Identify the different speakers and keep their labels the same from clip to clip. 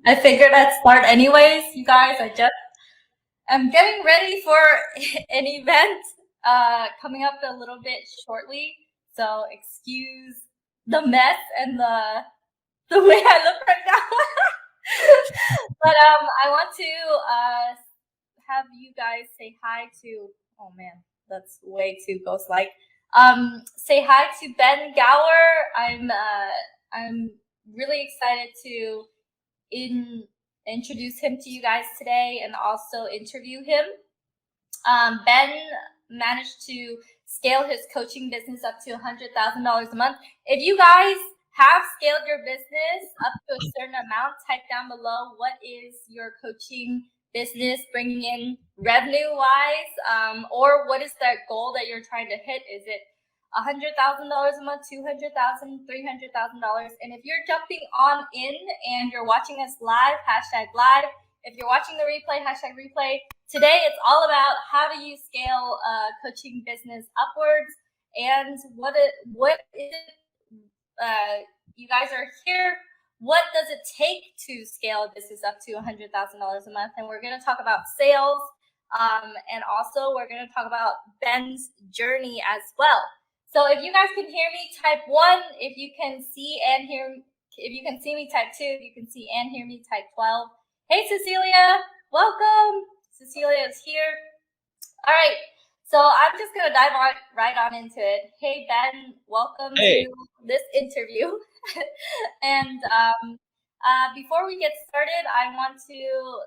Speaker 1: I figured I'd start anyways, you guys. I'm getting ready for an event coming up a little bit shortly. So excuse the mess and the way I look right now. But I want to have you guys say hi to, oh man, that's way too ghost-like. Say hi to Ben Gower. I'm really excited to introduce him to you guys today and also interview him. Ben managed to scale his coaching business up to $100,000 a month. If you guys have scaled your business up to a certain amount, type down below what is your coaching business bringing in revenue-wise, or what is that goal that you're trying to hit? Is it $100,000 a month, $200,000, $300,000? And if you're jumping on in and you're watching us live, #live. If you're watching the replay, #replay. Today, it's all about how do you scale a coaching business upwards, and what is it? You guys are here. What does it take to scale a business up to $100,000 a month? And we're going to talk about sales, and also we're going to talk about Ben's journey as well. So if you guys can hear me, type 1. If you can see and hear, if you can see me, type 2. If you can see and hear me, type 12. Hey, Cecilia, welcome. Cecilia is here. All right, so I'm just gonna dive right on into it. Hey, Ben, welcome to this interview. And before we get started, I want to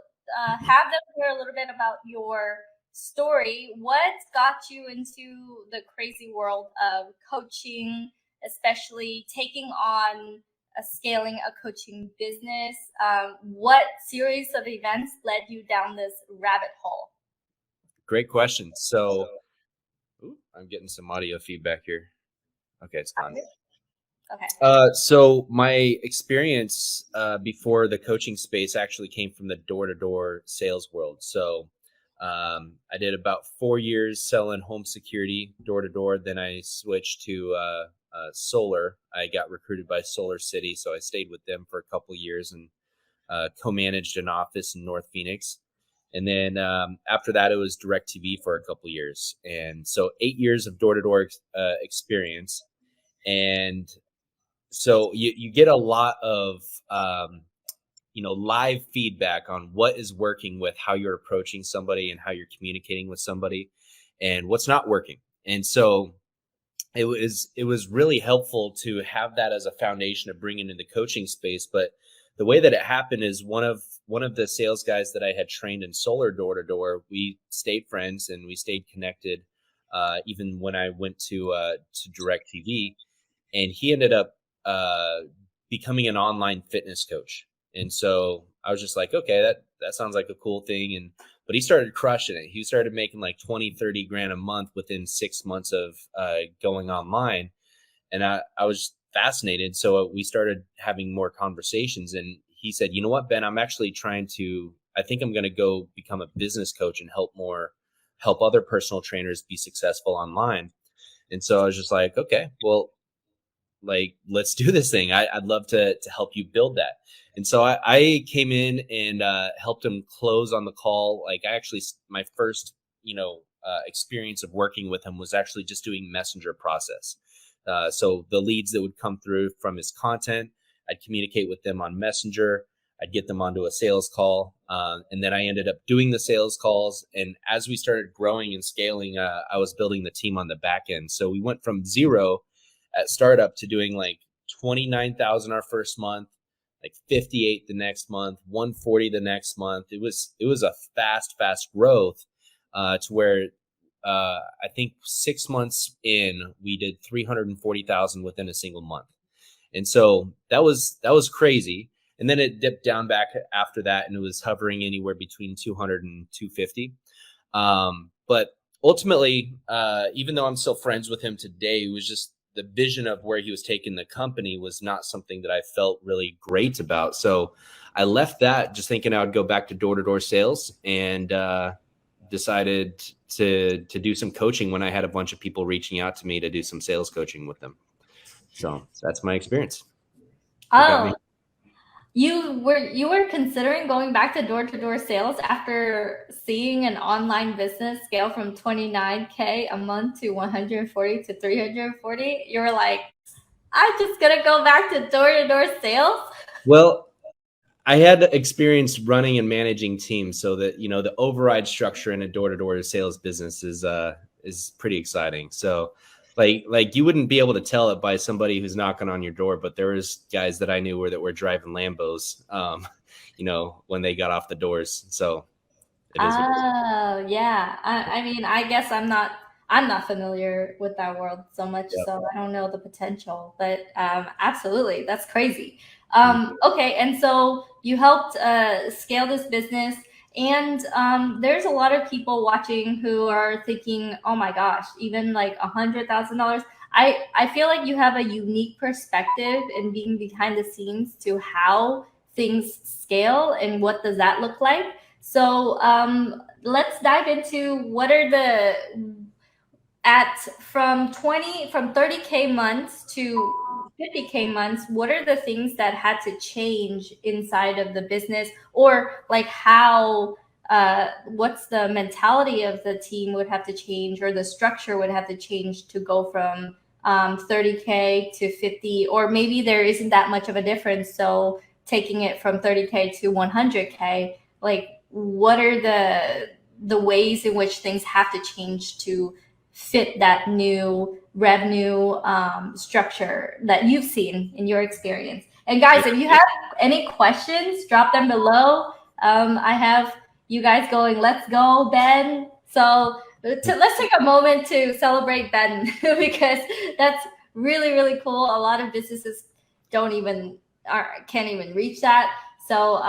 Speaker 1: have them hear a little bit about your story. What got you into the crazy world of coaching, especially taking on scaling a coaching business? What series of events led you down this rabbit hole?
Speaker 2: Great question. So I'm getting some audio feedback here. Okay, it's gone.
Speaker 1: Okay.
Speaker 2: So my experience before the coaching space actually came from the door-to-door sales world. So I did about 4 years selling home security door-to-door. Then I switched to solar. I got recruited by Solar City, so I stayed with them for a couple of years and co-managed an office in North Phoenix. And then after that, it was DirecTV for a couple of years. And so 8 years of door-to-door experience. And so you get a lot of live feedback on what is working with how you're approaching somebody and how you're communicating with somebody and what's not working. And so it was really helpful to have that as a foundation of bringing in the coaching space. But the way that it happened is one of the sales guys that I had trained in solar door-to-door, we stayed friends and we stayed connected even when I went to DirecTV. And he ended up becoming an online fitness coach. And so I was just like, okay, that sounds like a cool thing. But he started crushing it. He started making like 20, 30 grand a month within 6 months of going online. And I was fascinated. So we started having more conversations. And he said, you know what, Ben, I think I'm going to go become a business coach and help other personal trainers be successful online. And so I was just like, okay, well, let's do this thing. I'd love to help you build that. And so I came in and helped him close on the call. My first, experience of working with him was actually just doing messenger process. So the leads that would come through from his content, I'd communicate with them on Messenger. I'd get them onto a sales call. And then I ended up doing the sales calls. And as we started growing and scaling, I was building the team on the back end. So we went from 0 at startup to doing like 29,000 our first month, like 58 the next month, 140 the next month. It was a fast growth to where I think 6 months in, we did 340,000 within a single month. And so that was crazy. And then it dipped down back after that, and it was hovering anywhere between 200 and 250. But ultimately, even though I'm still friends with him today, it was just the vision of where he was taking the company was not something that I felt really great about. So I left that just thinking I would go back to door-to-door sales, and decided to do some coaching when I had a bunch of people reaching out to me to do some sales coaching with them. So that's my experience.
Speaker 1: Oh, You were considering going back to door sales after seeing an online business scale from 29K a month to 140 to 340. You were like, I'm just gonna go back to door sales.
Speaker 2: Well, I had experience running and managing teams, so that the override structure in a door-to-door sales business is pretty exciting. So like you wouldn't be able to tell it by somebody who's knocking on your door, but there was guys that I knew that were driving Lambos, when they got off the doors. So it is what it is.
Speaker 1: Oh, yeah. I mean, I guess I'm not familiar with that world so much,
Speaker 2: Yep.
Speaker 1: so I don't know the potential. But absolutely, that's crazy.
Speaker 2: Mhm.
Speaker 1: Okay, and so you helped scale this business, and there's a lot of people watching who are thinking, "Oh my gosh, even like $100,000." I feel like you have a unique perspective in being behind the scenes to how things scale and what does that look like. So let's dive into what are the at from 30K months to 50K months. What are the things that had to change inside of the business, or like how? What's the mentality of the team would have to change, or the structure would have to change to go from 30K to 50, or maybe there isn't that much of a difference. So taking it from 30K to 100K, like what are the ways in which things have to change to fit that new revenue structure that you've seen in your experience? And guys, if you have any questions, drop them below. I have you guys going, let's go, Ben. So let's take a moment to celebrate Ben because that's really, really cool. A lot of businesses don't even can't even reach that. So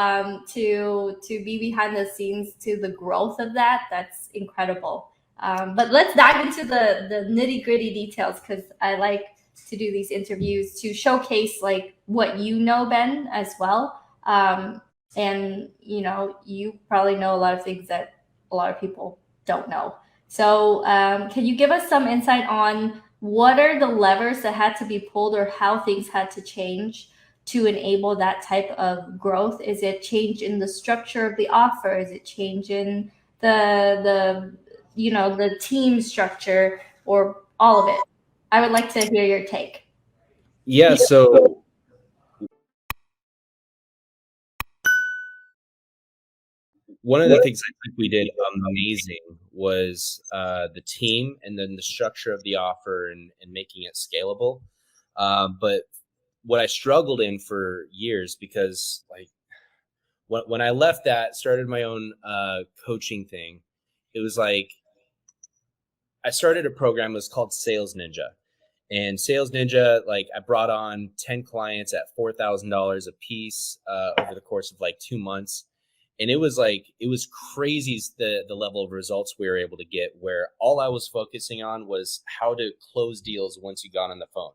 Speaker 1: to be behind the scenes to the growth of that, that's incredible. But let's dive into the nitty gritty details because I like to do these interviews to showcase like what you know, Ben, as well. And you probably know a lot of things that a lot of people don't know. So can you give us some insight on what are the levers that had to be pulled or how things had to change to enable that type of growth? Is it change in the structure of the offer? Is it change in the the team structure, or all of it? I would like to hear your take.
Speaker 2: Yeah. So one of the things I think we did amazing was the team, and then the structure of the offer, and making it scalable. But what I struggled in for years, because like when I left that, started my own coaching thing, it was like I started a program. It was called Sales Ninja. And Sales Ninja, like I brought on 10 clients at $4,000 a piece over the course of like 2 months. And it was crazy, the level of results we were able to get, where all I was focusing on was how to close deals once you got on the phone.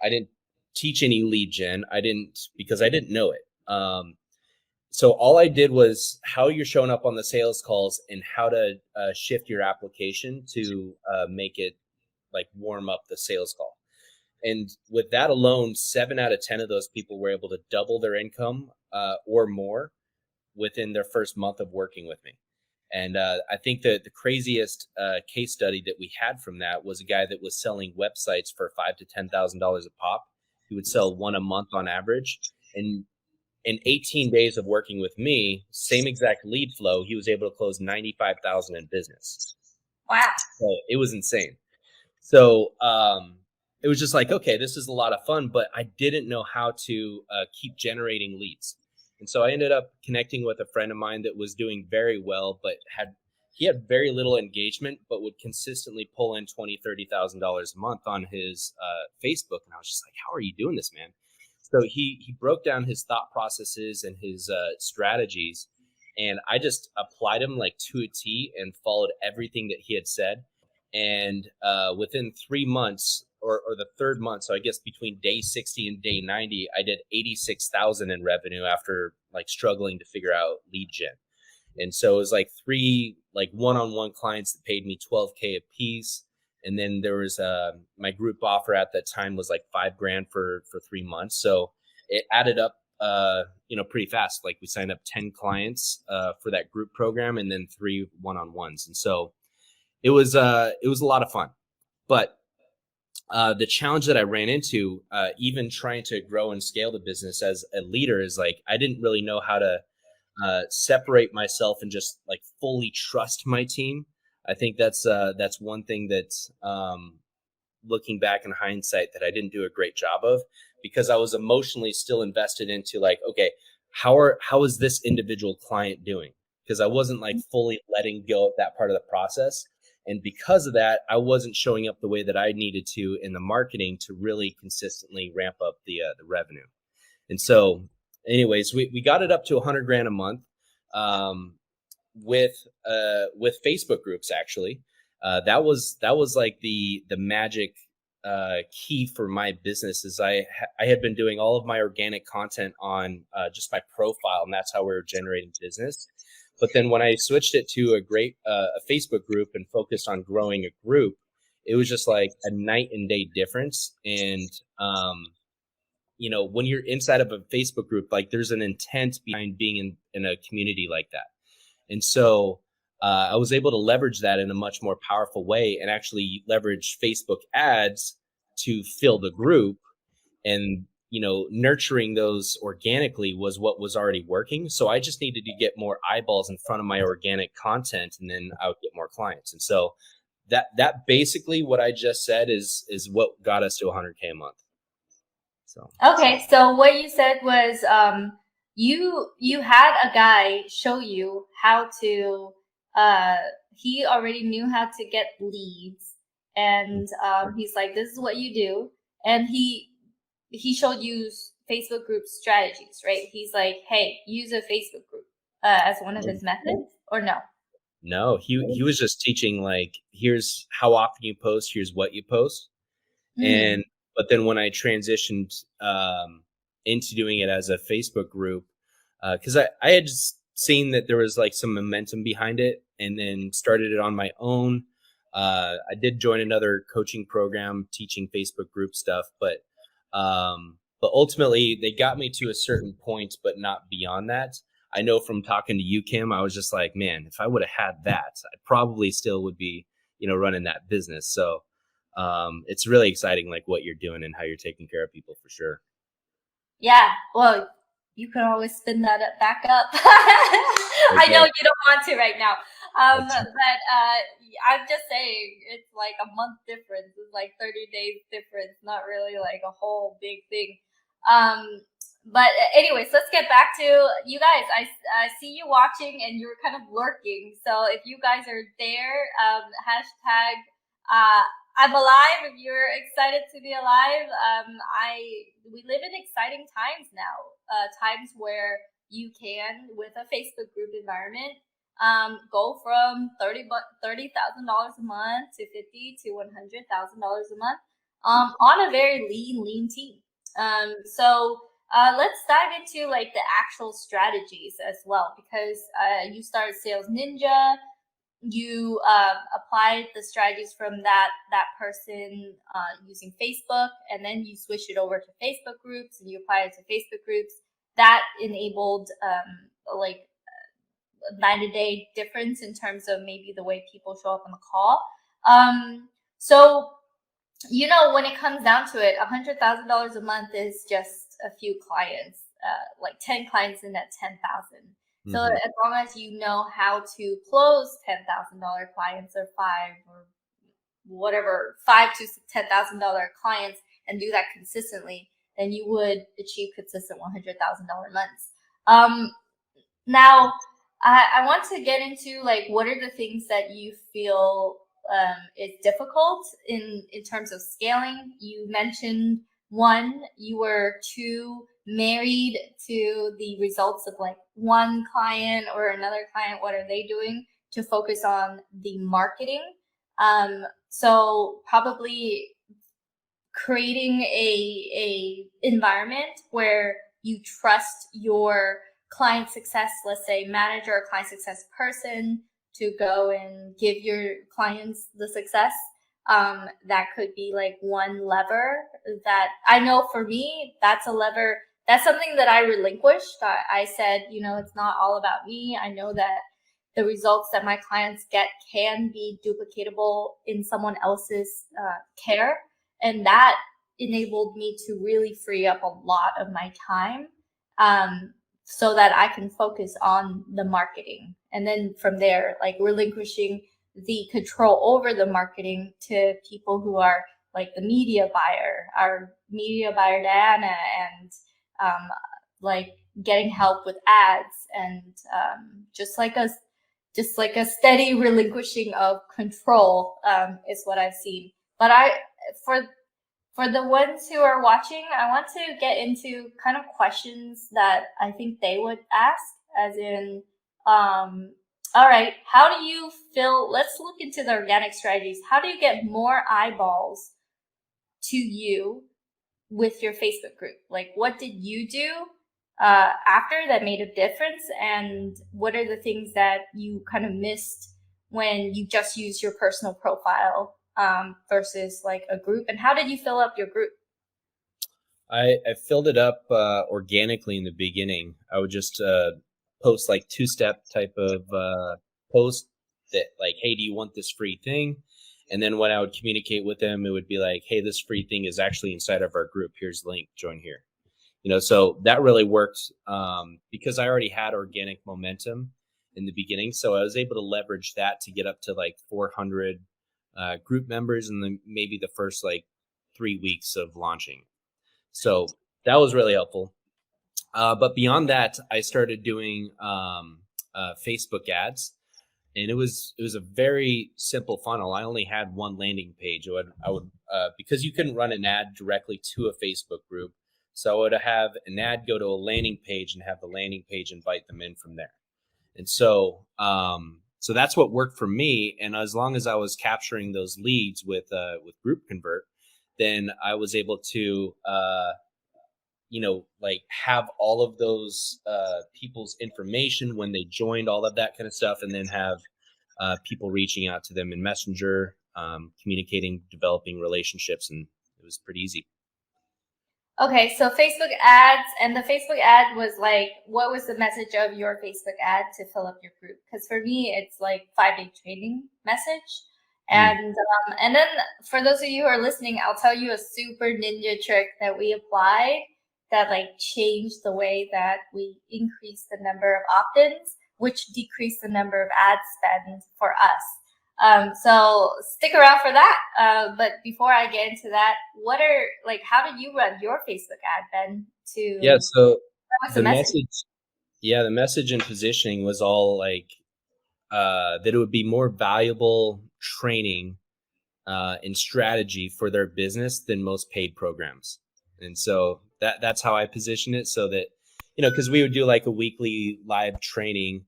Speaker 2: I didn't teach any lead gen. Because I didn't know it. So all I did was how you're showing up on the sales calls, and how to shift your application to make it like warm up the sales call. And with that alone, 7 out of 10 of those people were able to double their income or more within their first month of working with me. And I think that the craziest case study that we had from that was a guy that was selling websites for $5,000 to $10,000 a pop. He would sell one a month on average. And in 18 days of working with me, same exact lead flow, he was able to close 95,000 in business.
Speaker 1: Wow.
Speaker 2: So it was insane. So it was just like, okay, this is a lot of fun, but I didn't know how to keep generating leads. And so I ended up connecting with a friend of mine that was doing very well, but he had very little engagement, but would consistently pull in $20,000-$30,000 a month on his Facebook. And I was just like, how are you doing this, man? So he broke down his thought processes and his strategies, and I just applied them like to a T and followed everything that he had said. And within 3 months, or the third month, so I guess between day 60 and day 90, I did 86,000 in revenue after like struggling to figure out lead gen. And so it was like 3 like one-on-one clients that paid me 12K a piece. And then there was my group offer at that time was like $5,000 for 3 months. So it added up pretty fast. Like we signed up 10 clients for that group program, and then 3 one-on-ones. And so it was a lot of fun. But the challenge that I ran into, even trying to grow and scale the business as a leader, is like I didn't really know how to separate myself and just like fully trust my team. I think that's one thing that, looking back in hindsight, that I didn't do a great job of, because I was emotionally still invested into like, okay, how is this individual client doing? Because I wasn't like fully letting go of that part of the process. And because of that, I wasn't showing up the way that I needed to in the marketing to really consistently ramp up the revenue. And so anyways, we got it up to 100 grand a month, with Facebook groups. Actually, that was like the magic key for my business. Is I had been doing all of my organic content on just my profile, and that's how we were generating business. But then when I switched it to a Facebook group and focused on growing a group, it was just like a night and day difference. And when you're inside of a Facebook group, like there's an intent behind being in a community like that. And so I was able to leverage that in a much more powerful way, and actually leverage Facebook ads to fill the group. And nurturing those organically was what was already working. So I just needed to get more eyeballs in front of my organic content, and then I would get more clients. And so that basically what I just said is what got us to 100K a month. So
Speaker 1: okay, so what you said was you had a guy show you how to he already knew how to get leads, and he's like, this is what you do, and he showed you Facebook group strategies, right? He's like, hey, use a Facebook group as one of his methods, or no?
Speaker 2: No, he was just teaching like, here's how often you post, here's what you post. And but then when I transitioned into doing it as a Facebook group, because I had just seen that there was like some momentum behind it, and then started it on my own. I did join another coaching program teaching Facebook group stuff, but ultimately they got me to a certain point, but not beyond that. I know from talking to you, Kim, I was just like, man, if I would have had that, I probably still would be, running that business. So it's really exciting, like what you're doing and how you're taking care of people, for sure.
Speaker 1: Yeah, well, you can always spin that back up. I know you don't want to right now. But I'm just saying, it's like a month difference. It's like 30 days difference, not really like a whole big thing. But anyways, let's get back to you guys. I see you watching, and you're kind of lurking. So if you guys are there, hashtag I'm alive. If you're excited to be alive, we live in exciting times now. Times where you can, with a Facebook group environment, go from $30,000 a month to $50,000 to $100,000 a month, on a very lean team. So let's dive into like the actual strategies as well, because you started Sales Ninja. You applied the strategies from that person using Facebook, and then you switched it over to Facebook groups, and you applied it to Facebook groups. That enabled like a 90-day difference in terms of maybe the way people show up on the call. So when it comes down to it, $100,000 a month is just a few clients, like 10 clients in that 10,000. So as long as you know how to close $10,000 clients, or $5 to $10,000 clients, and do that consistently, then you would achieve consistent $100,000 months. Now, I want to get into like, what are the things that you feel is difficult in terms of scaling? You mentioned, one, you were too married to the results of like one client or another client. What are they doing, to focus on the marketing? So probably creating a environment where you trust your client success, let's say manager or client success person, to go and give your clients the success. That could be like one lever that I know for me, that's a lever that's something that I relinquished. I said, it's not all about me. I know that the results that my clients get can be duplicatable in someone else's care. And that enabled me to really free up a lot of my time, so that I can focus on the marketing. And then from there, like relinquishing the control over the marketing to people who are like the media buyer, our media buyer Diana, and like getting help with ads, and just like a steady relinquishing of control is what I've seen. But for the ones who are watching, I want to get into kind of questions that I think they would ask, as in, all right, how do you feel? Let's look into the organic strategies. How do you get more eyeballs to you with your Facebook group? Like, what did you do after that made a difference? And what are the things that you kind of missed when you just used your personal profile versus like a group? And how did you fill up your group?
Speaker 2: I filled it up organically in the beginning. I would just post like two-step type of post that like, hey, do you want this free thing? And then when I would communicate with them, it would be like, hey, this free thing is actually inside of our group. Here's the link, join here. So that really worked because I already had organic momentum in the beginning. So I was able to leverage that to get up to like 400 group members in maybe the first like 3 weeks of launching. So that was really helpful. But beyond that, I started doing Facebook ads. And it was a very simple funnel. I only had one landing page. I would because you couldn't run an ad directly to a Facebook group. So I would have an ad go to a landing page and have the landing page invite them in from there. And so that's what worked for me. And as long as I was capturing those leads with GroupConvert, then I was able to like have all of those people's information when they joined, all of that kind of stuff, and then have people reaching out to them in Messenger, communicating, developing relationships, and it was pretty easy.
Speaker 1: Okay, so Facebook ads, and the Facebook ad was like, what was the message of your Facebook ad to fill up your group? Because for me, it's like 5-day training message. And then for those of you who are listening, I'll tell you a super ninja trick that we applied that like changed the way that we increased the number of opt-ins, which decreased the number of ad spend for us. So stick around for that. But before I get into that, how did you run your Facebook ad, Ben?
Speaker 2: So
Speaker 1: the
Speaker 2: message and positioning was all like that it would be more valuable training and strategy for their business than most paid programs. And so that's how I position it, so that, because we would do like a weekly live training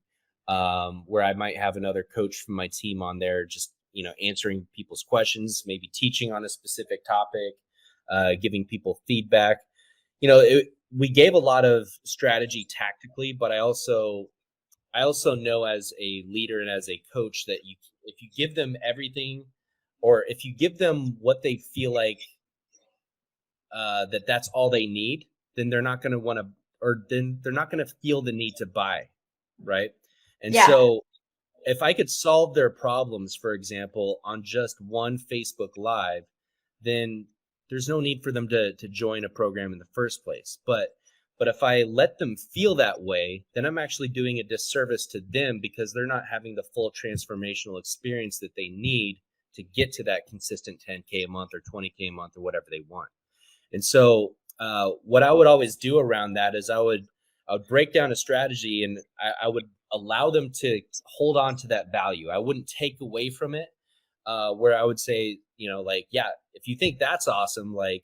Speaker 2: where I might have another coach from my team on there, just, answering people's questions, maybe teaching on a specific topic, giving people feedback. We gave a lot of strategy tactically, but I also know as a leader and as a coach that if you give them everything, or if you give them what they feel like that's all they need, then they're not going to want to, or then they're not going to feel the need to buy, right? And so if I could solve their problems, for example, on just one Facebook Live, then there's no need for them to join a program in the first place. But if I let them feel that way, then I'm actually doing a disservice to them, because they're not having the full transformational experience that they need to get to that consistent 10K a month or 20K a month or whatever they want. And so what I would always do around that is I would break down a strategy, and I would allow them to hold on to that value. I wouldn't take away from it, where I would say, if you think that's awesome, like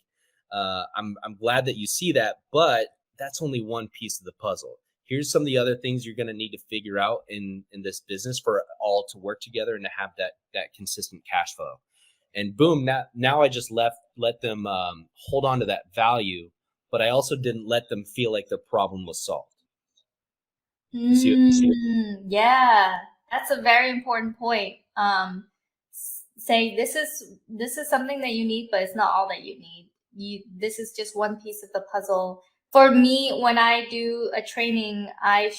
Speaker 2: I'm glad that you see that, but that's only one piece of the puzzle. Here's some of the other things you're going to need to figure out in this business for it all to work together and to have that consistent cash flow. And boom, now I just let them hold on to that value, but I also didn't let them feel like their problem was solved.
Speaker 1: Yeah, that's a very important point. Say this is something that you need, but it's not all that you need. This is just one piece of the puzzle for me, when I do a training, I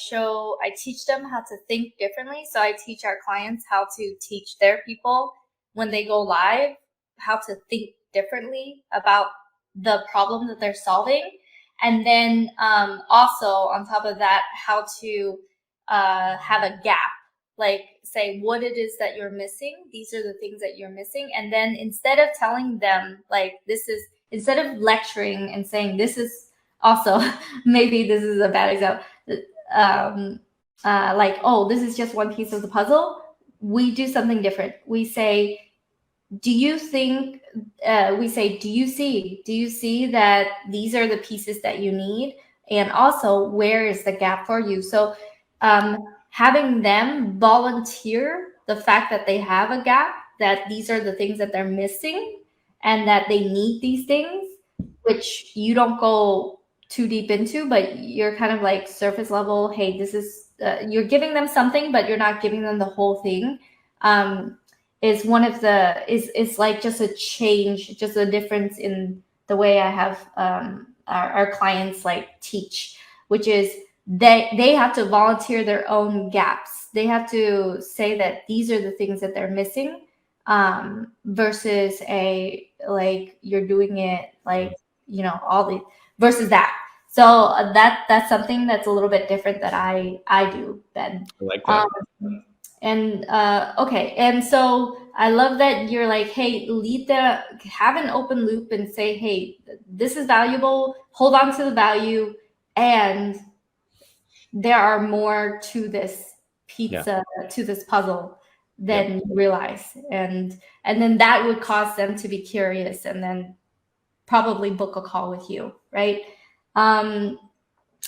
Speaker 1: teach them how to think differently. So I teach our clients how to teach their people when they go live, how to think differently about the problem that they're solving. And then also on top of that, how to have a gap, like say what it is that you're missing. These are the things that you're missing. And then instead of telling them like instead of lecturing and saying this is also, maybe this is a bad example, like, oh, this is just one piece of the puzzle. We do something different. We say, do you think, do you see that these are the pieces that you need? And also, where is the gap for you? So having them volunteer the fact that they have a gap, that these are the things that they're missing and that they need these things, which you don't go too deep into, but you're kind of like surface level. Hey, this is, you're giving them something, but you're not giving them the whole thing. Is one of the, is like just a change, just a difference in the way I have our clients like teach, which is they have to volunteer their own gaps. They have to say that these are the things that they're missing, versus a, like, you're doing it like, you know, all the, versus that. So that's something that's a little bit different that I do, Ben.
Speaker 2: I like that.
Speaker 1: And okay, and so I love that you're like, hey, have an open loop and say, hey, this is valuable, hold on to the value, and there are more to this pizza, to this puzzle than you realize. And then that would cause them to be curious and then probably book a call with you, right?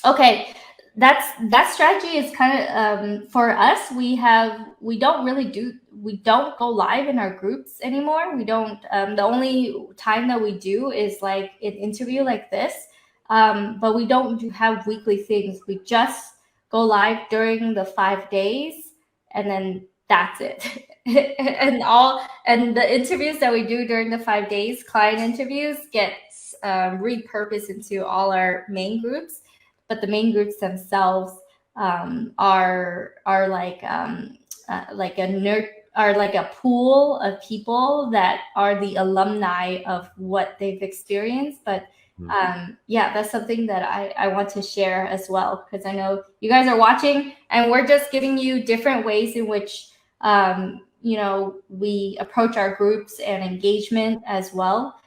Speaker 1: Okay, that strategy is kind of for us. We don't go live in our groups anymore. We don't. The only time that we do is like an interview like this, but we don't have weekly things. We just go live during the 5 days, and then that's it. and the interviews that we do during the 5 days, client interviews, gets repurposed into all our main groups. But the main groups themselves are like a pool of people that are the alumni of what they've experienced. But yeah, that's something that I want to share as well, because I know you guys are watching, and we're just giving you different ways in which you know, we approach our groups and engagement as well.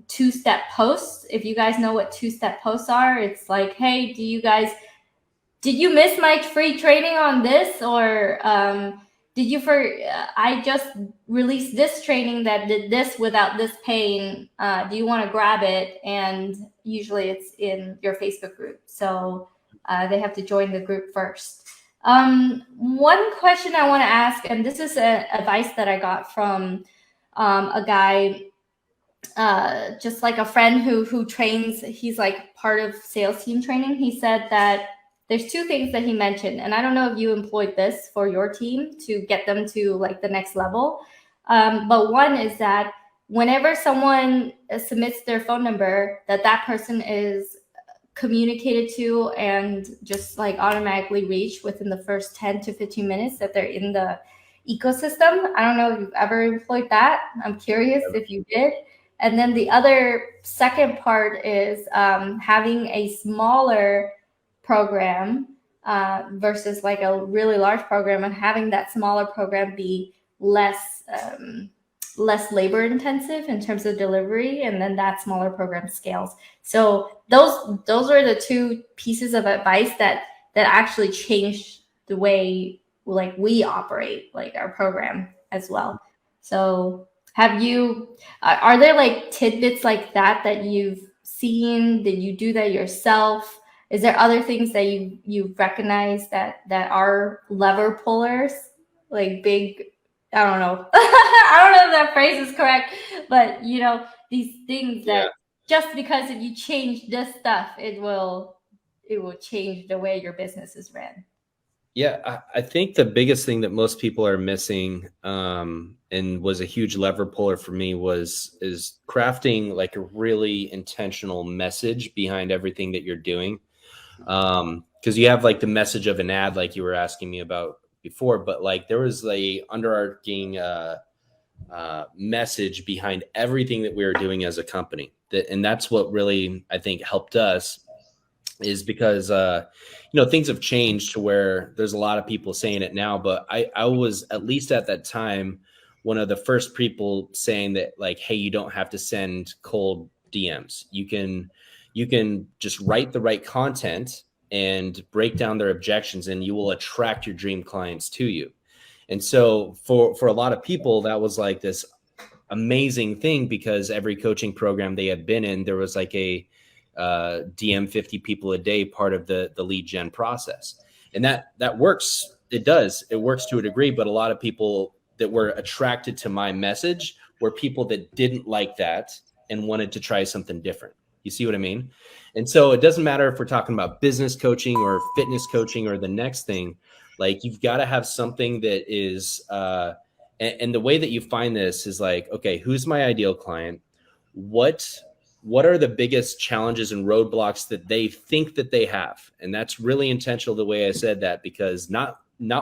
Speaker 1: Two-step posts. If you guys know what two-step posts are, it's like, hey, did you miss my free training on this? Or I just released this training that did this without this paying. Do you want to grab it? And usually it's in your Facebook group. So they have to join the group first. One question I want to ask, and this is advice that I got from a guy, just like a friend who trains. He's like part of sales team training. He said that there's two things that he mentioned, and I don't know if you employed this for your team to get them to like the next level. But one is that whenever someone submits their phone number, that person is communicated to and just like automatically reach within the first 10 to 15 minutes that they're in the ecosystem. I don't know if you've ever employed that. I'm curious if you did. And then the other second part is having a smaller program versus like a really large program, and having that smaller program be less labor intensive in terms of delivery, and then that smaller program scales. So those are the two pieces of advice that actually changed the way like we operate like our program as well. So are there like tidbits like that you've seen? Did you do that yourself? Is there other things that you recognize that are lever pullers, like big, I don't know. I don't know if that phrase is correct, but you know, these things that just because if you change this stuff, it will change the way your business is ran.
Speaker 2: Yeah, I think the biggest thing that most people are missing, and was a huge lever puller for me, is crafting like a really intentional message behind everything that you're doing. Because you have like the message of an ad, like you were asking me about before, but like there was a underarching message behind everything that we were doing as a company. And that's what really I think helped us, is because things have changed to where there's a lot of people saying it now, but I was, at least at that time, one of the first people saying that, like, hey, you don't have to send cold DMs. You can just write the right content and break down their objections, and you will attract your dream clients to you. And so for a lot of people, that was like this amazing thing, because every coaching program they had been in, there was like a DM 50 people a day part of the lead gen process. And that works. It does. It works to a degree, but a lot of people that were attracted to my message were people that didn't like that and wanted to try something different. You see what I mean? And so it doesn't matter if we're talking about business coaching or fitness coaching or the next thing. Like, you've got to have something that is and the way that you find this is like, okay, who's my ideal client? What are the biggest challenges and roadblocks that they think that they have? And that's really intentional, the way I said that, because not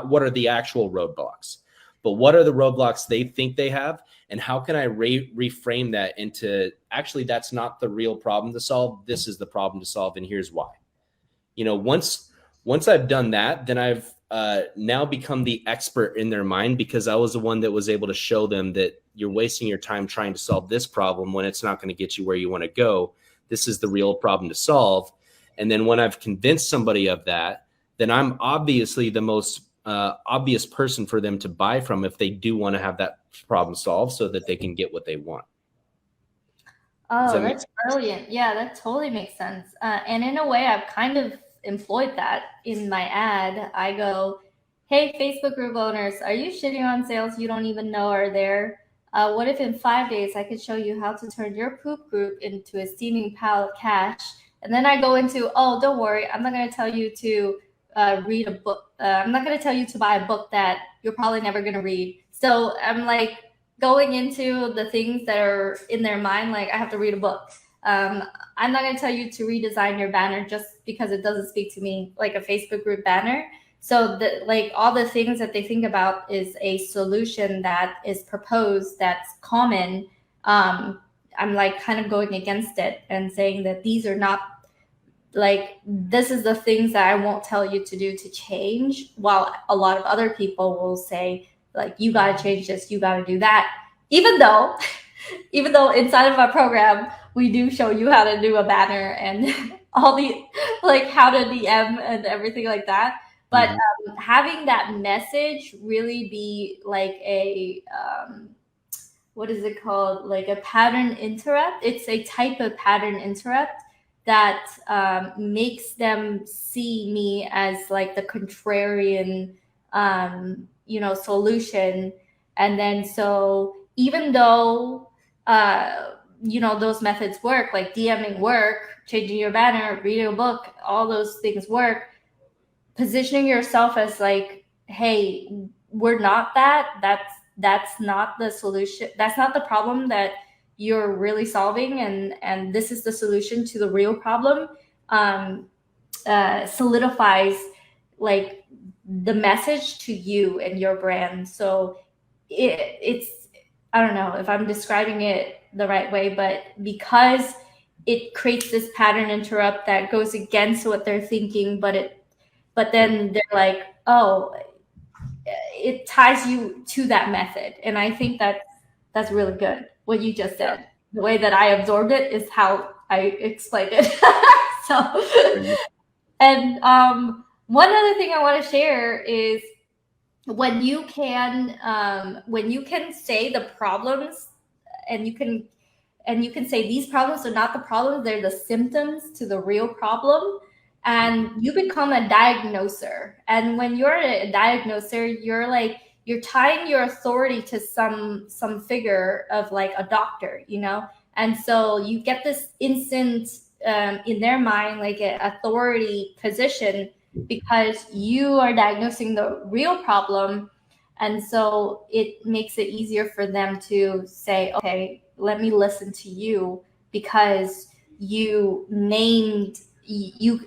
Speaker 2: what are the actual roadblocks, but what are the roadblocks they think they have, and how can I reframe that into, actually, that's not the real problem to solve. This is the problem to solve, and here's why. Once I've done that, then I've now become the expert in their mind, because I was the one that was able to show them that you're wasting your time trying to solve this problem when it's not going to get you where you want to go. This is the real problem to solve. And then when I've convinced somebody of that, then I'm obviously the most obvious person for them to buy from if they do want to have that problem solved, so that they can get what they want.
Speaker 1: Oh, that's brilliant. Yeah, that totally makes sense. And in a way, I've kind of employed that in my ad. I go, hey, Facebook group owners, are you shitting on sales you don't even know are there? What if in 5 days I could show you how to turn your poop group into a steaming pile of cash? And then I go into, oh, don't worry, I'm not going to tell you to read a book. I'm not going to tell you to buy a book that you're probably never going to read. So I'm like going into the things that are in their mind, like I have to read a book. I'm not going to tell you to redesign your banner just because it doesn't speak to me, like a Facebook group banner. So like all the things that they think about is a solution that is proposed that's common. I'm like kind of going against it and saying that these are not, like, this is the things that I won't tell you to do to change, while a lot of other people will say, like, you got to change this, you got to do that. Even though inside of our program, we do show you how to do a banner and all the, like, how to DM and everything like that. But having that message really be like a, what is it called? Like a pattern interrupt. It's a type of pattern interrupt that makes them see me as like the contrarian, solution. And then so even though, those methods work, like DMing work, changing your banner, reading a book, all those things work, positioning yourself as like, hey, we're not that. That's not the solution. That's not the problem that you're really solving, and this is the solution to the real problem. Solidifies like the message to you and your brand. So it's, I don't know if I'm describing it the right way, but because it creates this pattern interrupt that goes against what they're thinking, but then they're like, oh, it ties you to that method. And I think that's really good, what you just said. The way that I absorbed it is how I explained it. So, and one other thing I want to share is when you can say the problems, and you can say these problems are not the problems, they're the symptoms to the real problem. And you become a diagnoser. And when you're a diagnoser, you're tying your authority to some figure of like a doctor, and so you get this instant in their mind, like an authority position because you are diagnosing the real problem. And so it makes it easier for them to say, okay, let me listen to you, because you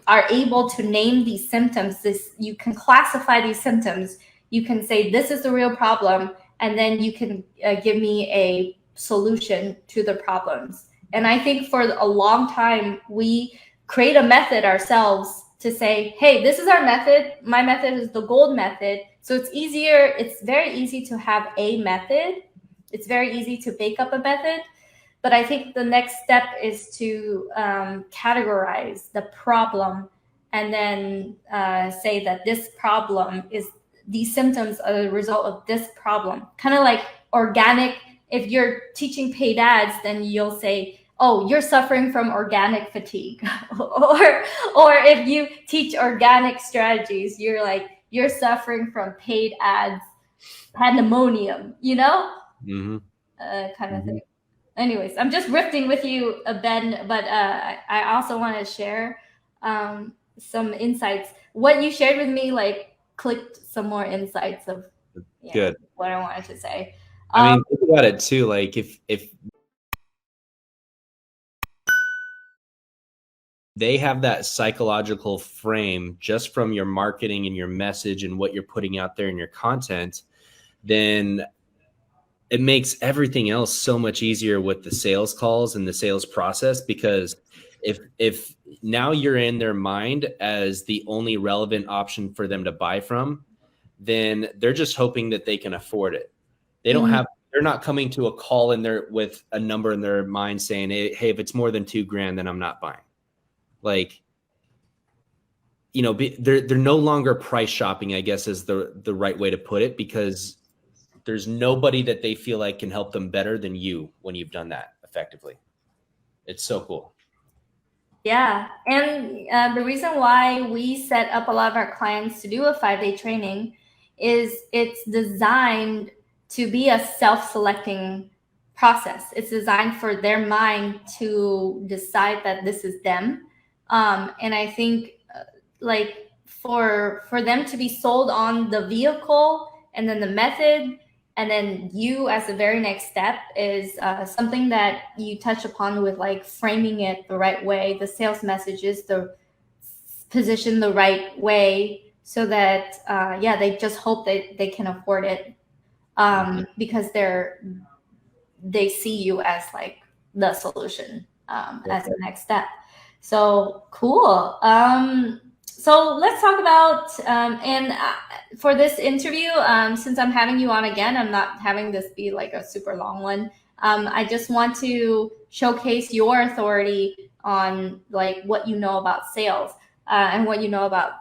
Speaker 1: are able to name these symptoms. You can classify these symptoms. You can say, this is the real problem. And then you can give me a solution to the problems. And I think for a long time, we create a method ourselves to say, hey, this is our method. My method is the gold method. So it's easier. It's very easy to have a method. It's very easy to bake up a method. But I think the next step is to categorize the problem, and then say that this problem is, these symptoms are the result of this problem. Kind of like organic. If you're teaching paid ads, then you'll say, oh, you're suffering from organic fatigue. or if you teach organic strategies, you're suffering from paid ads pandemonium,
Speaker 2: Mm-hmm.
Speaker 1: Kind of thing. Anyways, I'm just riffing with you, Ben, but I also want to share some insights. What you shared with me, clicked some more insights of
Speaker 2: Good.
Speaker 1: What I wanted to say.
Speaker 2: I mean, think about it too. Like if they have that psychological frame just from your marketing and your message and what you're putting out there in your content, then it makes everything else so much easier with the sales calls and the sales process. Because if now you're in their mind as the only relevant option for them to buy from, then they're just hoping that they can afford it. They don't have, they're not coming to a call in there with a number in their mind saying, hey, if it's more than $2,000, then I'm not buying. Like, they're no longer price shopping, I guess is the right way to put it, because there's nobody that they feel like can help them better than you when you've done that effectively. It's so cool.
Speaker 1: Yeah. And the reason why we set up a lot of our clients to do a 5-day training is it's designed to be a self-selecting process. It's designed for their mind to decide that this is them. And I think for them to be sold on the vehicle and then the method, and then you as the very next step is something that you touch upon with framing it the right way, the sales messages, the position the right way, so that they just hope that they can afford it, because they see you as the solution as the next step. So cool. So let's talk about, and for this interview, since I'm having you on again, I'm not having this be a super long one. I just want to showcase your authority on what you know about sales, and what you know about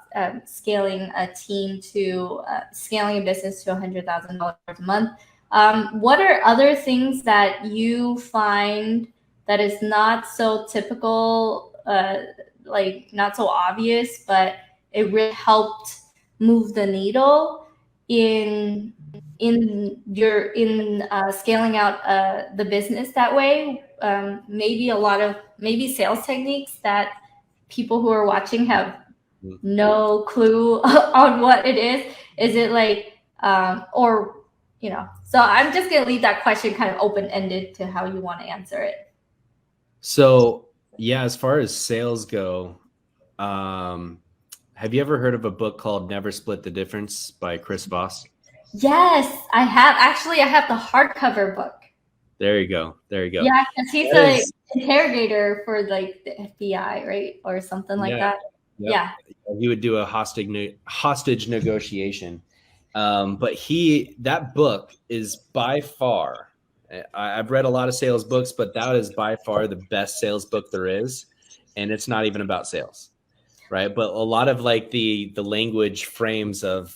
Speaker 1: scaling a team to scaling a business to $100,000 a month. What are other things that you find that is not so typical, not so obvious, but it really helped move the needle in scaling out the business that way? Maybe sales techniques that people who are watching have no clue on what it is. Is it so I'm just gonna leave that question kind of open-ended to how you want to answer it.
Speaker 2: So yeah, as far as sales go, have you ever heard of a book called Never Split the Difference by Chris Voss?
Speaker 1: Yes, I have. Actually, I have the hardcover book.
Speaker 2: There you go.
Speaker 1: Yeah, because he's an interrogator for the FBI, right? Or something like that.
Speaker 2: Yep. Yeah. He would do a hostage negotiation. But that book is by far, I've read a lot of sales books, but that is by far the best sales book there is. And it's not even about sales, right? But a lot of the language frames of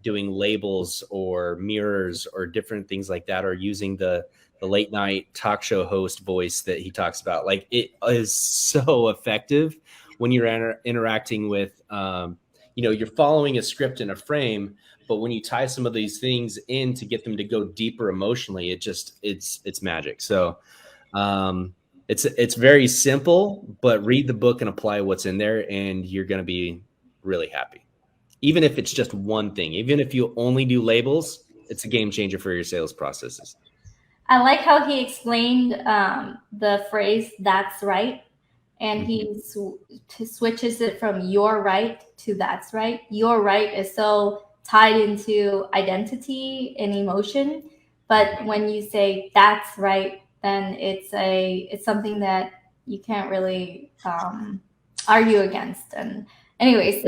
Speaker 2: doing labels or mirrors or different things like that, or using the late night talk show host voice that he talks about. It is so effective when you're interacting with, you're following a script and a frame, but when you tie some of these things in to get them to go deeper emotionally, it's magic. So it's very simple, but read the book and apply what's in there, and you're going to be really happy. even if it's just one thing, even if you only do labels, it's a game changer for your sales processes.
Speaker 1: I like how he explained the phrase "that's right," and he switches it from "you're right" to "that's right." You're right is so tied into identity and emotion, but when you say "that's right," then it's something that you can't really argue against. And anyways,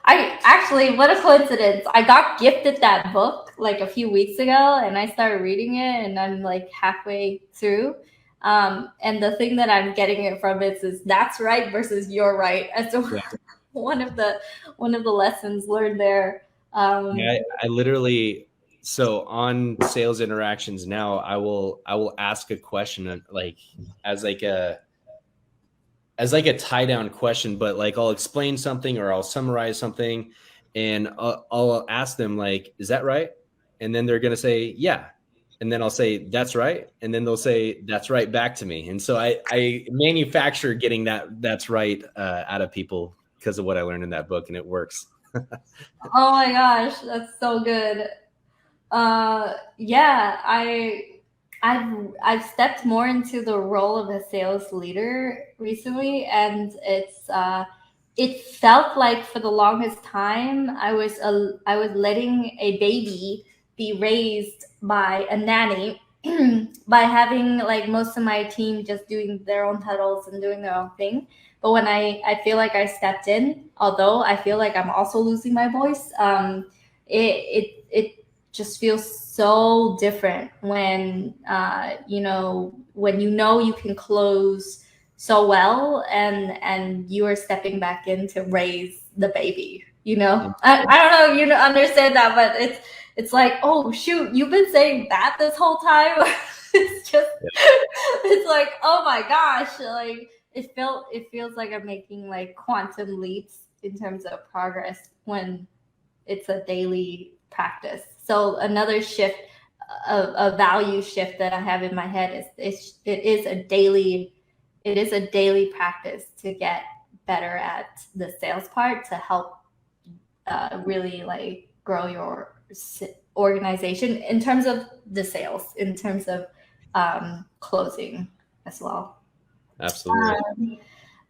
Speaker 1: I actually, what a coincidence. I got gifted that book like a few weeks ago and I started reading it and I'm like halfway through. And the thing that I'm getting it from is "that's right" versus "you're right" as one of the lessons learned there.
Speaker 2: Yeah, I literally, so on sales interactions now, I will ask a question like as like a tie down question, but like I'll explain something or I'll summarize something and I'll ask them like, is that right? And then they're going to say, yeah. And then I'll say, that's right. And then they'll say, that's right back to me. And so I manufacture getting that's right out of people because of what I learned in that book, and it works.
Speaker 1: Oh my gosh, that's so good. Yeah, I've stepped more into the role of a sales leader recently, and it felt like for the longest time I was letting a baby be raised by a nanny by having like most of my team just doing their own huddles and doing their own thing. But when I feel like I stepped in, although I feel like I'm also losing my voice, it just feels so different when when you can close so well and you are stepping back in to raise the baby. I don't know if you understand that, but it's like, oh shoot, you've been saying that this whole time. It's just it's like, oh my gosh, like it feels like I'm making like quantum leaps in terms of progress when it's a daily practice. So another shift, a value shift that I have in my head is it is a daily practice to get better at the sales part to help really like grow your organization in terms of the sales, in terms of closing as well.
Speaker 2: Absolutely.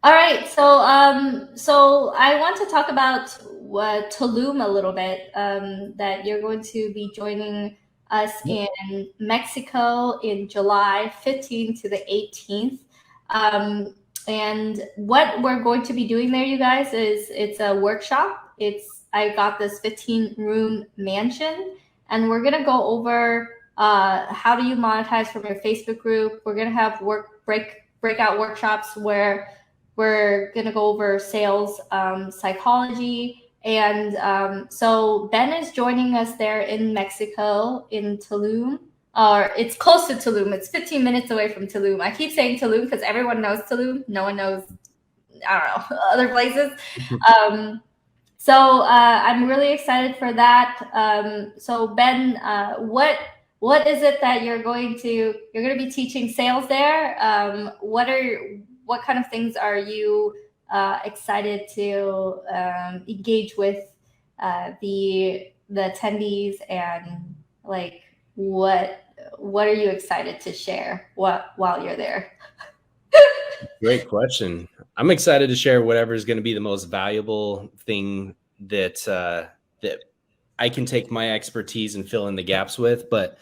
Speaker 1: All right, so I want to talk about Tulum a little bit. That you're going to be joining us in Mexico in July 15th to the 18th. And what we're going to be doing there, you guys, is it's a workshop. I got this 15-room mansion, and we're gonna go over how do you monetize from your Facebook group. We're gonna have breakout workshops where we're going to go over sales psychology. And so Ben is joining us there in Mexico, in Tulum. Or it's close to Tulum. It's 15 minutes away from Tulum. I keep saying Tulum because everyone knows Tulum. No one knows, I don't know, other places. So I'm really excited for that. So Ben, what is it that you're going to be teaching sales there? What kind of things are you excited to engage with the attendees, and like what are you excited to share while you're there?
Speaker 2: Great question. I'm excited to share whatever is going to be the most valuable thing that that I can take my expertise and fill in the gaps with. But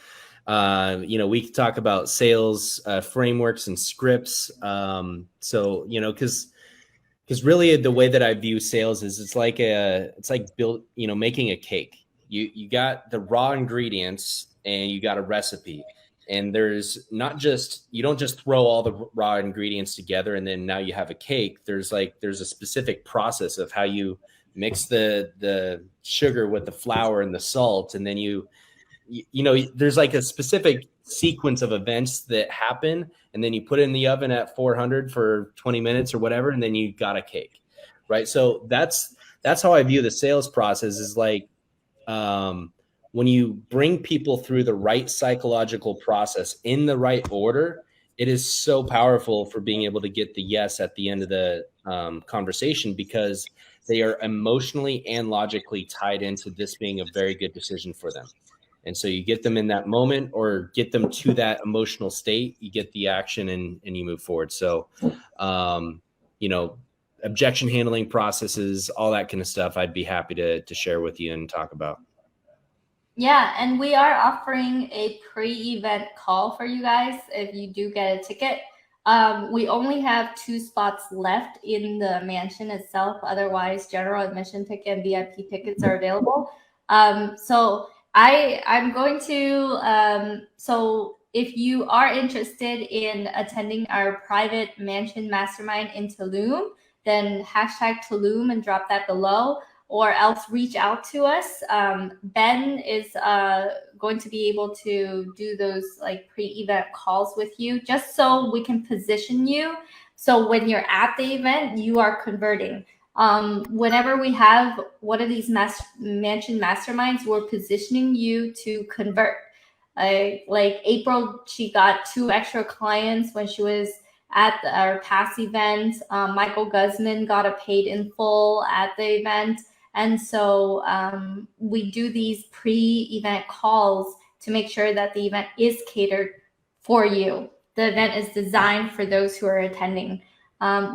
Speaker 2: we can talk about sales frameworks and scripts. So because really the way that I view sales is it's like making a cake. You got the raw ingredients and you got a recipe. And there's you don't just throw all the raw ingredients together and then now you have a cake. There's a specific process of how you mix the sugar with the flour and the salt. And then there's like a specific sequence of events that happen. And then you put it in the oven at 400 for 20 minutes or whatever. And then you got a cake, right? So that's how I view the sales process is like, when you bring people through the right psychological process in the right order, it is so powerful for being able to get the yes at the end of the conversation, because they are emotionally and logically tied into this being a very good decision for them. And so you get them in that moment, or get them to that emotional state, you get the action, and you move forward. So, you know, objection handling processes, all that kind of stuff, I'd be happy to share with you and talk about.
Speaker 1: Yeah, and we are offering a pre-event call for you guys if you do get a ticket. We only have 2 spots left in the mansion itself. Otherwise, general admission ticket and VIP tickets are available. So I'm going to, so if you are interested in attending our private mansion mastermind in Tulum, then hashtag Tulum and drop that below, or else reach out to us. Ben is going to be able to do those like pre-event calls with you, just so we can position you. So when you're at the event, you are converting. Whenever we have one of these mansion masterminds, we're positioning you to convert. Like April, she got 2 extra clients when she was at our past event. Michael Guzman got a paid in full at the event. And so we do these pre-event calls to make sure that the event is catered for you. The event is designed for those who are attending.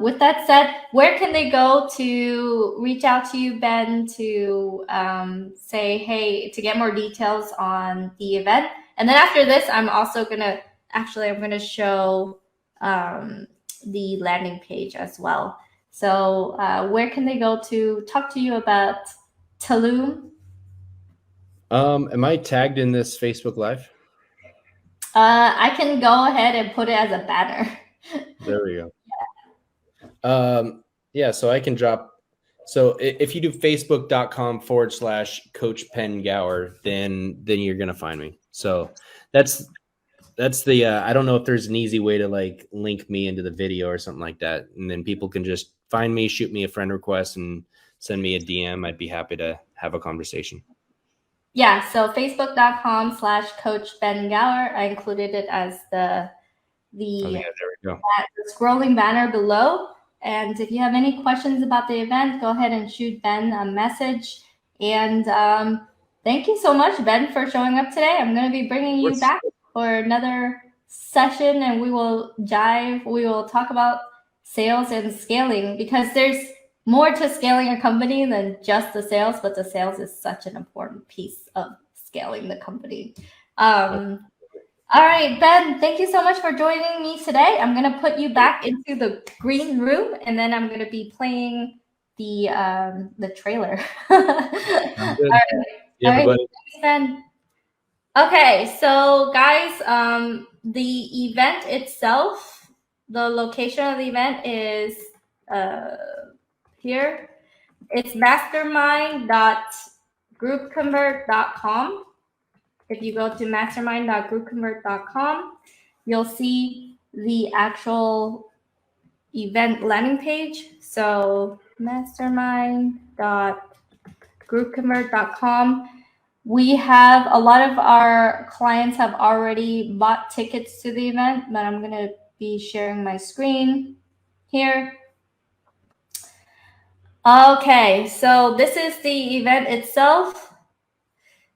Speaker 1: With that said, where can they go to reach out to you, Ben, to say, hey, to get more details on the event? And then after this, I'm also going to, actually, I'm going to show the landing page as well. So where can they go to talk to you about Tulum?
Speaker 2: Am I tagged in this Facebook Live?
Speaker 1: I can go ahead and put it as a banner.
Speaker 2: There we go. Yeah, so I can drop. So if you do facebook.com/Coach Penn Gower, then you're going to find me. So that's the, I don't know if there's an easy way to like link me into the video or something like that. And then people can just find me, shoot me a friend request, and send me a DM. I'd be happy to have a conversation.
Speaker 1: Yeah, so facebook.com/Coach Ben Gower. I included it as the
Speaker 2: Oh, yeah, there we go.
Speaker 1: The scrolling banner below. And if you have any questions about the event, go ahead and shoot Ben a message. And thank you so much, Ben, for showing up today. I'm going to be bringing you back for another session, and we will talk about sales and scaling, because there's more to scaling a company than just the sales, but the sales is such an important piece of scaling the company. All right, Ben, thank you so much for joining me today. I'm going to put you back into the green room, and then I'm going to be playing the trailer. All right.
Speaker 2: Yeah, everybody.
Speaker 1: Thanks, Ben. Okay, so guys, the event itself, the location of the event is here. It's mastermind.groupconvert.com. If you go to mastermind.groupconvert.com, you'll see the actual event landing page. So mastermind.groupconvert.com. We have a lot of our clients have already bought tickets to the event, but I'm going to be sharing my screen here. Okay, so this is the event itself.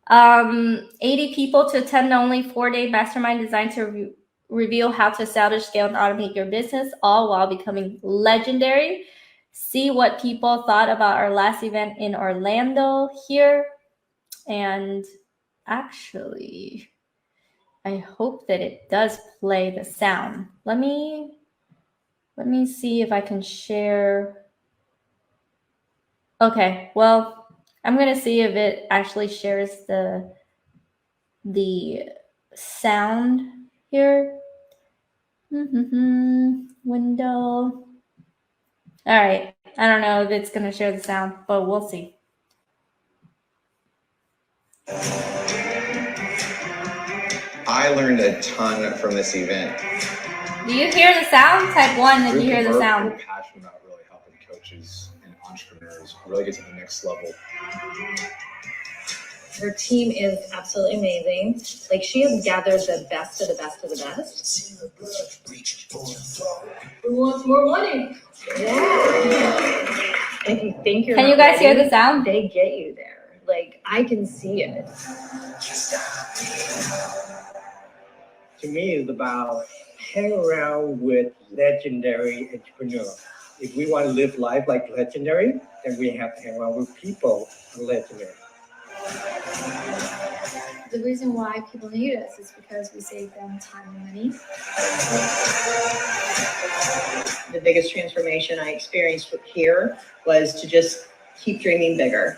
Speaker 1: 80 people to attend, only 4-day mastermind designed to reveal how to establish, scale, and automate your business, all while becoming legendary. See what people thought about our last event in Orlando here. And actually, I hope that it does play the sound. Let me see if I can share. Okay, well, I'm going to see if it actually shares the sound here. Window. All right. I don't know if it's going to share the sound, but we'll see.
Speaker 3: I learned a ton from this event.
Speaker 1: Do you hear the sound? Type 1 if you hear the sound.
Speaker 3: We're passionate about really helping coaches and entrepreneurs really get to the next level.
Speaker 4: Her team is absolutely amazing. Like, she has gathered the best of the best of the best. Who wants more money? Yeah. If you think you're
Speaker 1: Can you guys hear the sound?
Speaker 4: They get you there. Like, I can see it.
Speaker 5: To me, it's about hang around with legendary entrepreneurs. If we want to live life like legendary, then we have to hang around with people who are legendary.
Speaker 6: The reason why people need us is because we save them time and money.
Speaker 7: The biggest transformation I experienced here was to just keep dreaming bigger.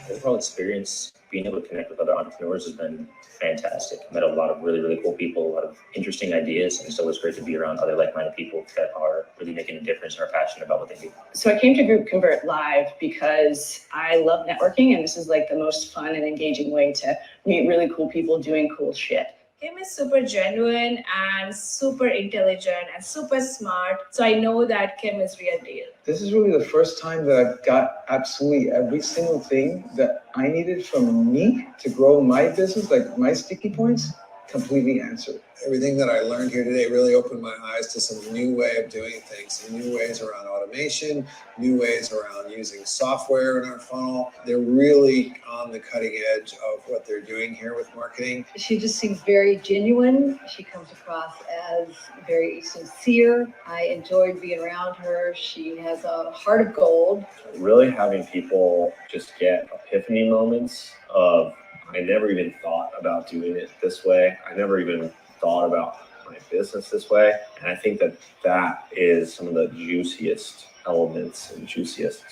Speaker 8: Overall experience, being able to connect with other entrepreneurs has been fantastic. I met a lot of really, really cool people, a lot of interesting ideas, and so it's great to be around other like-minded people that are really making a difference and are passionate about what they do.
Speaker 7: So I came to GroupConvert Live because I love networking, and this is like the most fun and engaging way to meet really cool people doing cool shit.
Speaker 9: Kim is super genuine and super intelligent and super smart. So I know that Kim is real deal.
Speaker 3: This is really the first time that I've got absolutely every single thing that I needed from me to grow my business, like my sticky points, completely answered. Everything that I learned here today really opened my eyes to some new way of doing things, some new ways around automation, new ways around using software in our funnel. They're really on the cutting edge of what they're doing here with marketing.
Speaker 4: She just seems very genuine. She comes across as very sincere. I enjoyed being around her. She has a heart of gold.
Speaker 8: Really having people just get epiphany moments of, I never even thought about doing it this way. I never even thought about my business this way. And I think that that is some of the juiciest elements and juiciest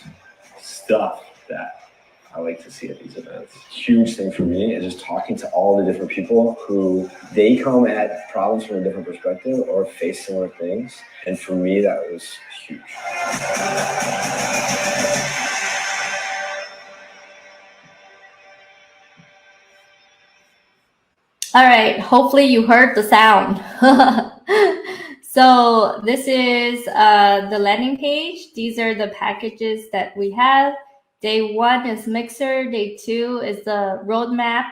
Speaker 8: stuff that I like to see at these events.
Speaker 10: Huge thing for me is just talking to all the different people who they come at problems from a different perspective or face similar things. And for me, that was huge.
Speaker 1: All right, hopefully you heard the sound. So this is the landing page. These are the packages that we have. Day 1 is Mixer. Day 2 is the roadmap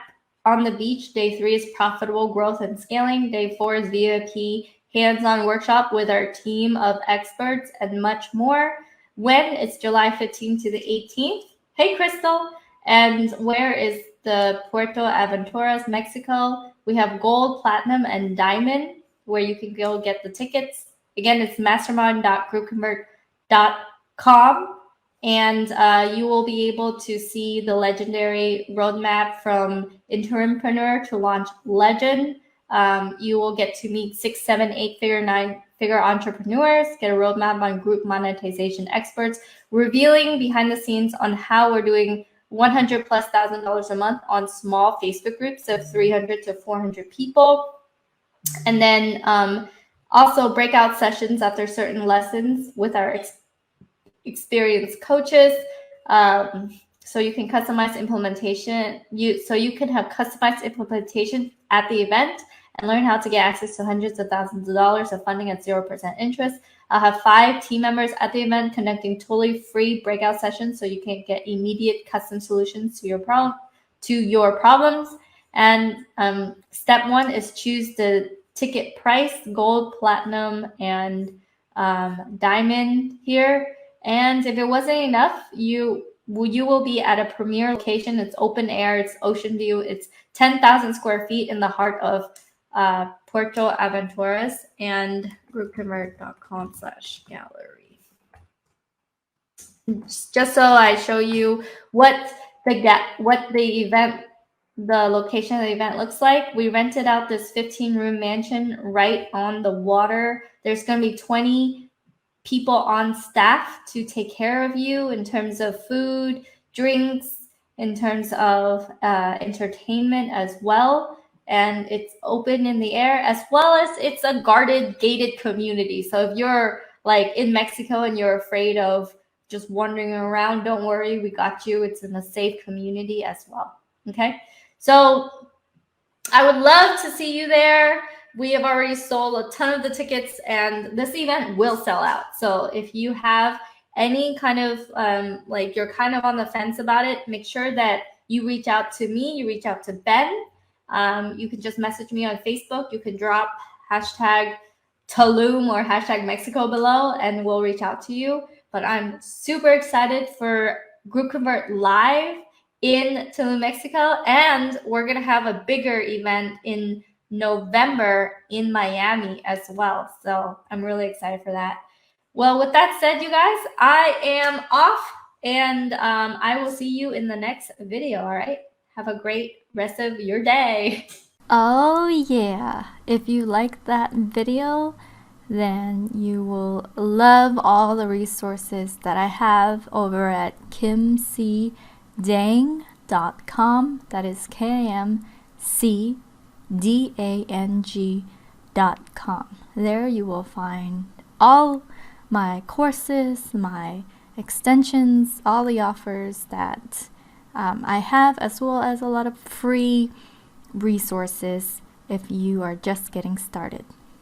Speaker 1: on the beach. Day 3 is profitable growth and scaling. Day 4 is VIP hands-on workshop with our team of experts and much more. When? It's July 15th to the 18th. Hey, Crystal. And where is the Puerto Aventuras, Mexico? We have gold, platinum, and diamond, where you can go get the tickets. Again, it's mastermind.groupconvert.com. And you will be able to see the legendary roadmap from interimpreneur to launch legend. You will get to meet 6, 7, 8-figure, 9-figure entrepreneurs, get a roadmap on group monetization experts, revealing behind the scenes on how we're doing $100,000+ a month on small Facebook groups of 300 to 400 people. And then also breakout sessions after certain lessons with our experienced coaches. So you can customize implementation. So you can have customized implementation at the event and learn how to get access to hundreds of thousands of dollars of funding at 0% interest. I'll have 5 team members at the event conducting totally free breakout sessions so you can get immediate custom solutions to your problems. And step 1 is choose the ticket price, gold, platinum, and diamond here. And if it wasn't enough, you will be at a premier location. It's open air, it's ocean view, it's 10,000 square feet in the heart of Puerto Aventuras, and groupconvert.com/gallery. Just so I show you what the location of the event looks like. We rented out this 15-room mansion right on the water. There's going to be 20 people on staff to take care of you in terms of food, drinks, in terms of entertainment as well. And it's open in the air, as well as it's a guarded, gated community. So if you're like in Mexico and you're afraid of just wandering around, don't worry, we got you. It's in a safe community as well. Okay, so I would love to see you there. we have already sold a ton of the tickets, and this event will sell out. So if you have any kind of like you're kind of on the fence about it, make sure that you reach out to me, you reach out to Ben. You can just message me on Facebook. You can drop hashtag Tulum or hashtag Mexico below, and we'll reach out to you. But I'm super excited for GroupConvert Live in Tulum, Mexico, and we're gonna have a bigger event in November in Miami as well. So I'm really excited for that. Well, with that said, you guys, I am off, and I will see you in the next video, all right? Have a great rest of your day. Oh yeah, if you liked that video, then you will love all the resources that I have over at kimcdang.com. That is KIMCDANG.com. There you will find all my courses, my extensions, all the offers that I have, as well as a lot of free resources if you are just getting started.